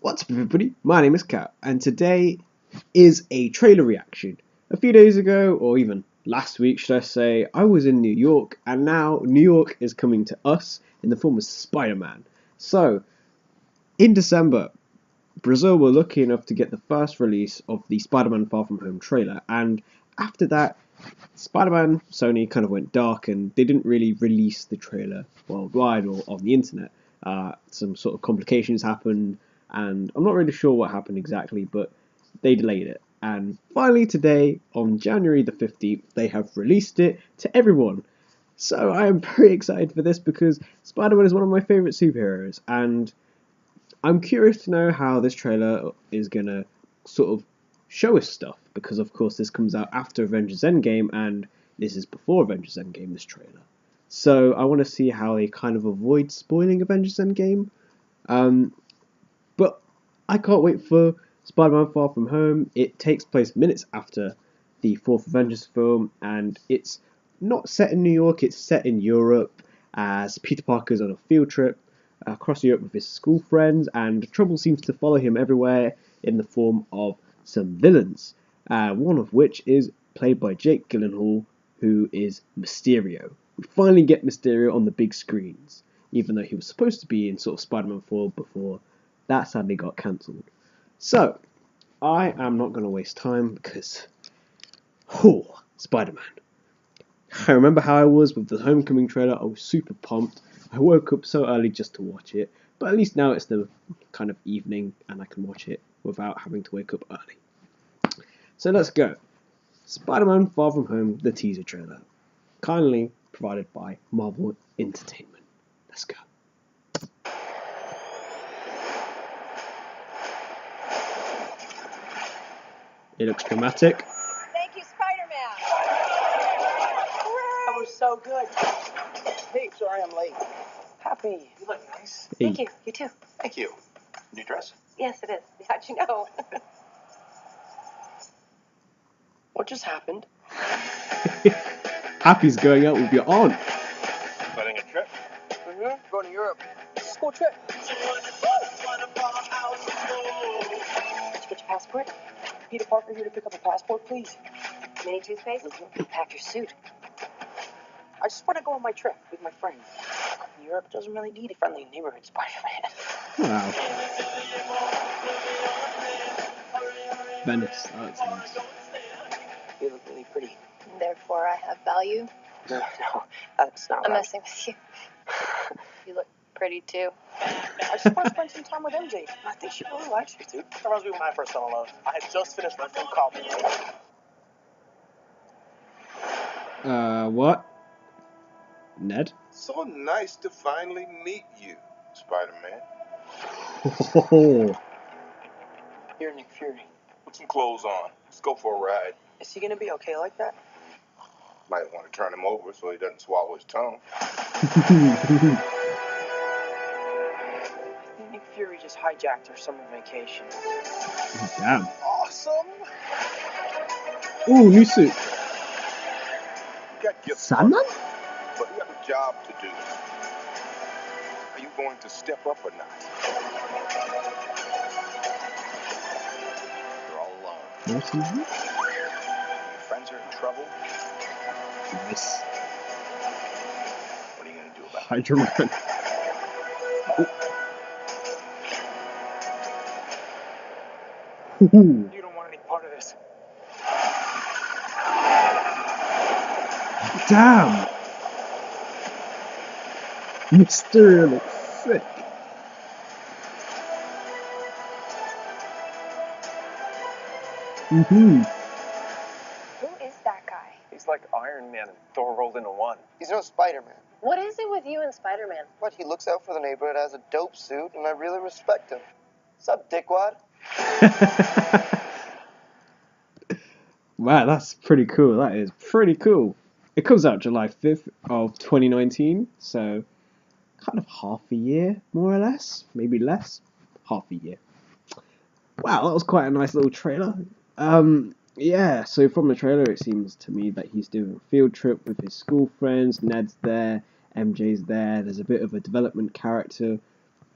What's up, everybody? My name is Kat, and today is a trailer reaction. A few days ago, or even last week, should I say, I was in New York, and now New York is coming to us in the form of Spider-Man. So, in December, Brazil were lucky enough to get the first release of the Spider-Man Far From Home trailer, and after that, Spider-Man Sony kind of went dark, and they didn't really release the trailer worldwide or on the internet. Some sort of complications happened, and I'm not really sure what happened exactly, but they delayed it. And finally today, on January the 15th, they have released it to everyone. So I am very excited for this because Spider-Man is one of my favourite superheroes, and I'm curious to know how this trailer is going to sort of show us stuff, because of course this comes out after Avengers Endgame, and this is before Avengers Endgame, this trailer. So I want to see how they kind of avoid spoiling Avengers Endgame. But I can't wait for Spider-Man Far From Home. It takes place minutes after the fourth Avengers film, and it's not set in New York, it's set in Europe, as Peter Parker's on a field trip across Europe with his school friends, and trouble seems to follow him everywhere in the form of some villains, one of which is played by Jake Gyllenhaal, who is Mysterio. We finally get Mysterio on the big screens, even though he was supposed to be in sort of Spider-Man 4 before that sadly got cancelled. So, I am not going to waste time because, Spider-Man. I remember how I was with the Homecoming trailer. I was super pumped. I woke up so early just to watch it, but at least now it's the kind of evening and I can watch it without having to wake up early. So let's go. Spider-Man Far From Home, the teaser trailer. Kindly provided by Marvel Entertainment. Let's go. It looks dramatic. Thank you, Spider-Man. That was so good. Hey, sorry I'm late. Happy. You look nice. Hey. Thank you. You too. Thank you. New dress? Yes, it is. How'd you know? What just happened? Happy's going out with your aunt. Planning a trip? Mm-hmm. Going to Europe. School trip. Did you get your passport? Peter Parker here to pick up a passport, please. Mini toothpaste? Pack your suit. I just want to go on my trip with my friends. Europe doesn't really need a friendly neighborhood Spider-Man. Wow. Venice. Oh, that's nice. You look really pretty. Therefore, I have value. No, that's not I'm right. messing with you. You look pretty too. I just want to spend some time with MJ. I think she really likes me, too. That reminds me when I first fell in love. I had just finished my film called. What? Ned? So nice to finally meet you, Spider-Man. Oh, You're Nick Fury. Put some clothes on. Let's go for a ride. Is he gonna be okay like that? Might want to turn him over so he doesn't swallow his tongue. Nick Fury just hijacked our summer vacation. damn. Awesome! Ooh, new suit. You got gifts, Sandman? but you have a job to do. Are you going to step up or not? You're all alone. Nice. Your friends are in trouble. Nice. What are you going to do about it? Hydra Man. Ooh. You don't want any part of this. Damn! Mysterio looks sick. Who is that guy? He's like Iron Man and Thor rolled into one. He's no Spider-Man, What is it with you and Spider-Man? but he looks out for the neighborhood, has a dope suit, and I really respect him. What's up, dickwad? Wow, that's pretty cool. That is pretty cool. It comes out July 5th of 2019, so kind of half a year, more or less. Maybe less. Half a year. Wow, that was quite a nice little trailer. Yeah, so from the trailer it seems to me that he's doing a field trip with his school friends. Ned's there, MJ's there, there's a bit of a development character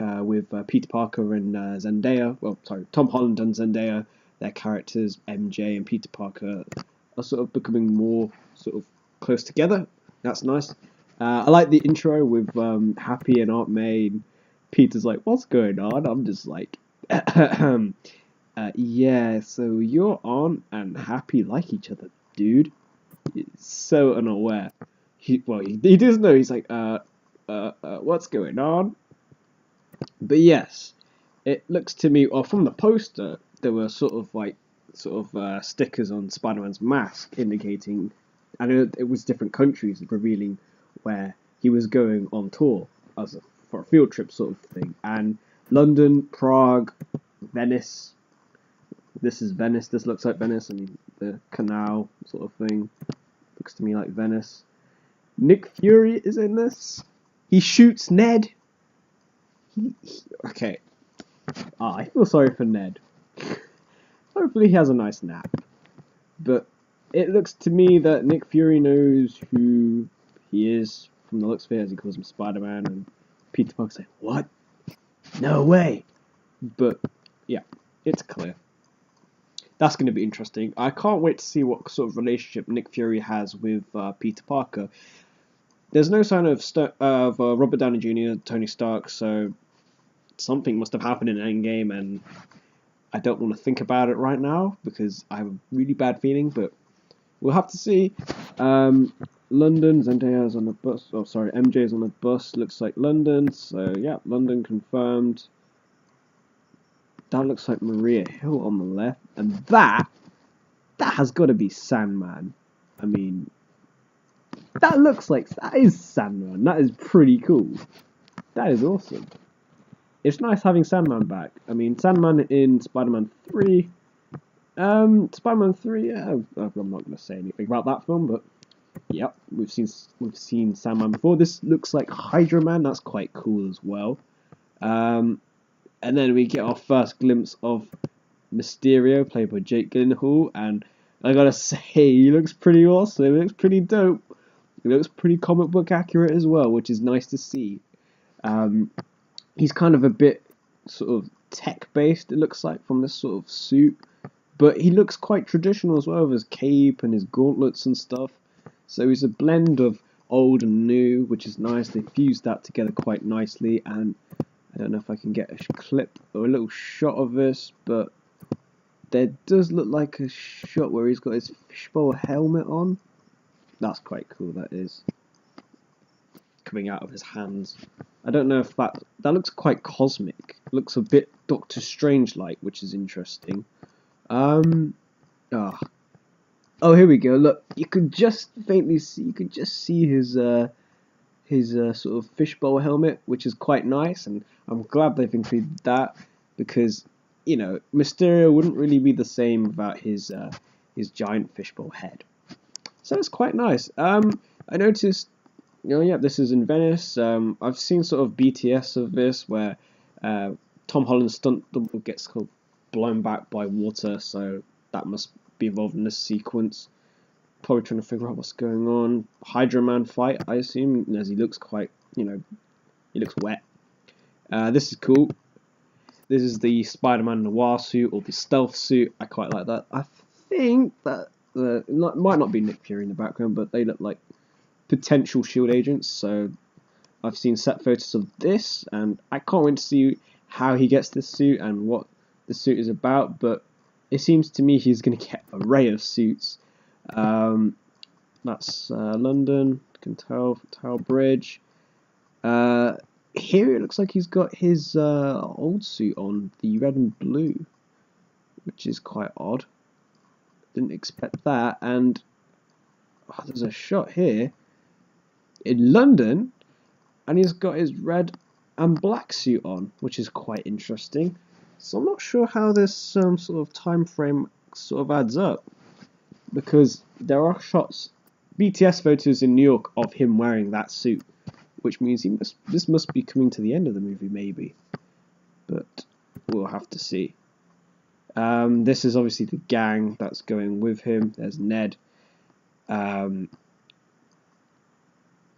with Peter Parker and Zendaya. Well, sorry, Tom Holland and Zendaya. Their characters, MJ and Peter Parker, are sort of becoming more sort of close together. That's nice. I like the intro with Happy and Aunt May. And Peter's like, "What's going on?" I'm just like, "Yeah, so your Aunt and Happy like each other, dude." He's so unaware. He does know. He's like, what's going on?" But yes, it looks to me, or from the poster, there were stickers on Spider-Man's mask indicating, I know it was different countries revealing where he was going on tour for a field trip sort of thing. And London, Prague, Venice. This is Venice. This looks like Venice. I mean, the canal sort of thing looks to me like Venice. Nick Fury is in this. He shoots Ned. Okay. I feel sorry for Ned. Hopefully he has a nice nap. But it looks to me that Nick Fury knows who he is from the looks of it, as he calls him Spider-Man, and Peter Parker's like, "What? No way!" But yeah, it's clear. That's going to be interesting. I can't wait to see what sort of relationship Nick Fury has with Peter Parker. There's no sign of Robert Downey Jr., Tony Stark, so something must have happened in Endgame, and I don't want to think about it right now because I have a really bad feeling, but we'll have to see. London, Zendaya's on the bus. Oh, sorry, MJ's on the bus. Looks like London, so yeah, London confirmed. That looks like Maria Hill on the left, and that has got to be Sandman. I mean, that is Sandman. That is pretty cool. That is awesome. It's nice having Sandman back. I mean, Sandman in Spider-Man 3. Spider-Man 3, yeah, I'm not going to say anything about that film, but yep, we've seen Sandman before. This looks like Hydra Man. That's quite cool as well. And then we get our first glimpse of Mysterio, played by Jake Gyllenhaal, and I gotta say, he looks pretty awesome. He looks pretty dope. He looks pretty comic book accurate as well, which is nice to see. He's kind of a bit sort of tech-based, it looks like, from this sort of suit. But he looks quite traditional as well, with his cape and his gauntlets and stuff. So he's a blend of old and new, which is nice. They fused that together quite nicely, and I don't know if I can get a clip or a little shot of this, but there does look like a shot where he's got his fishbowl helmet on. That's quite cool, that is. Coming out of his hands. I don't know if that looks quite cosmic. It looks a bit Doctor Strange-like, which is interesting. Oh, here we go. Look, you could just faintly see. You could just see his sort of fishbowl helmet, which is quite nice, and I'm glad they've included that because you know Mysterio wouldn't really be the same without his giant fishbowl head. So it's quite nice. I noticed, yeah, this is in Venice. I've seen sort of BTS of this where Tom Holland's stunt double gets blown back by water, so that must be involved in this sequence. Probably trying to figure out what's going on. Hydra Man fight, I assume, as he looks quite, he looks wet. This is cool. This is the Spider-Man Noir suit, or the stealth suit. I quite like that. I think that it might not be Nick Fury in the background, but they look like potential SHIELD agents. So I've seen set photos of this, and I can't wait to see how he gets this suit and what the suit is about. But it seems to me he's going to get an array of suits. That's London, you can tell, Tower Bridge. Here it looks like he's got his old suit on, the red and blue, which is quite odd. Didn't expect that. And there's a shot here in London, and he's got his red and black suit on, which is quite interesting. So I'm not sure how this sort of time frame sort of adds up, because there are shots, BTS photos in New York of him wearing that suit, which means this must be coming to the end of the movie, maybe. But we'll have to see. This is obviously the gang that's going with him. There's Ned. That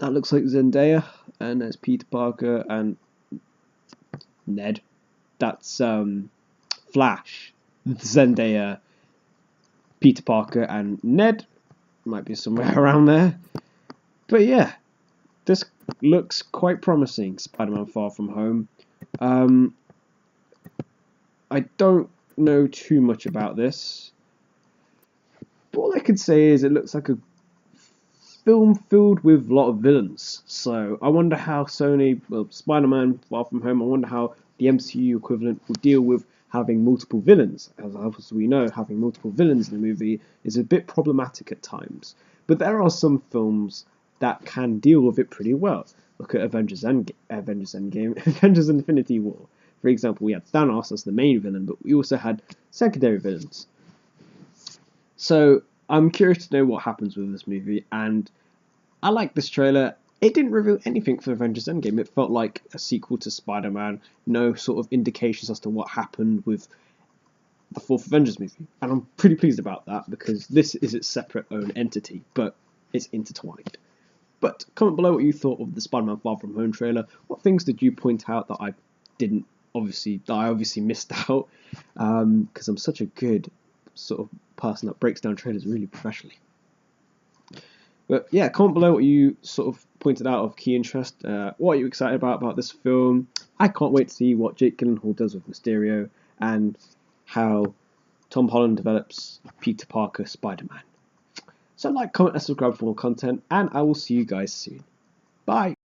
looks like Zendaya, and there's Peter Parker, and Ned. That's Flash, Zendaya, Peter Parker, and Ned. Might be somewhere around there. But yeah, this looks quite promising, Spider-Man Far From Home. I don't know too much about this. But all I can say is it looks like a film filled with a lot of villains. So I wonder how Spider-Man Far From Home, I wonder how the MCU equivalent will deal with having multiple villains. As we know, having multiple villains in a movie is a bit problematic at times. But there are some films that can deal with it pretty well. Look at Avengers Endgame, Avengers Infinity War. For example, we had Thanos as the main villain, but we also had secondary villains. So I'm curious to know what happens with this movie, and I like this trailer. It didn't reveal anything for Avengers Endgame. It felt like a sequel to Spider-Man. No sort of indications as to what happened with the fourth Avengers movie. And I'm pretty pleased about that, because this is its separate own entity, but it's intertwined. But comment below what you thought of the Spider-Man Far From Home trailer. What things did you point out that I obviously missed out? Because I'm such a good sort of person that breaks down trailers really professionally. But yeah, comment below what you sort of pointed out of key interest. What are you excited about this film? I can't wait to see what Jake Gyllenhaal does with Mysterio, and how Tom Holland develops Peter Parker Spider-Man. So like, comment, and subscribe for more content, and I will see you guys soon. Bye!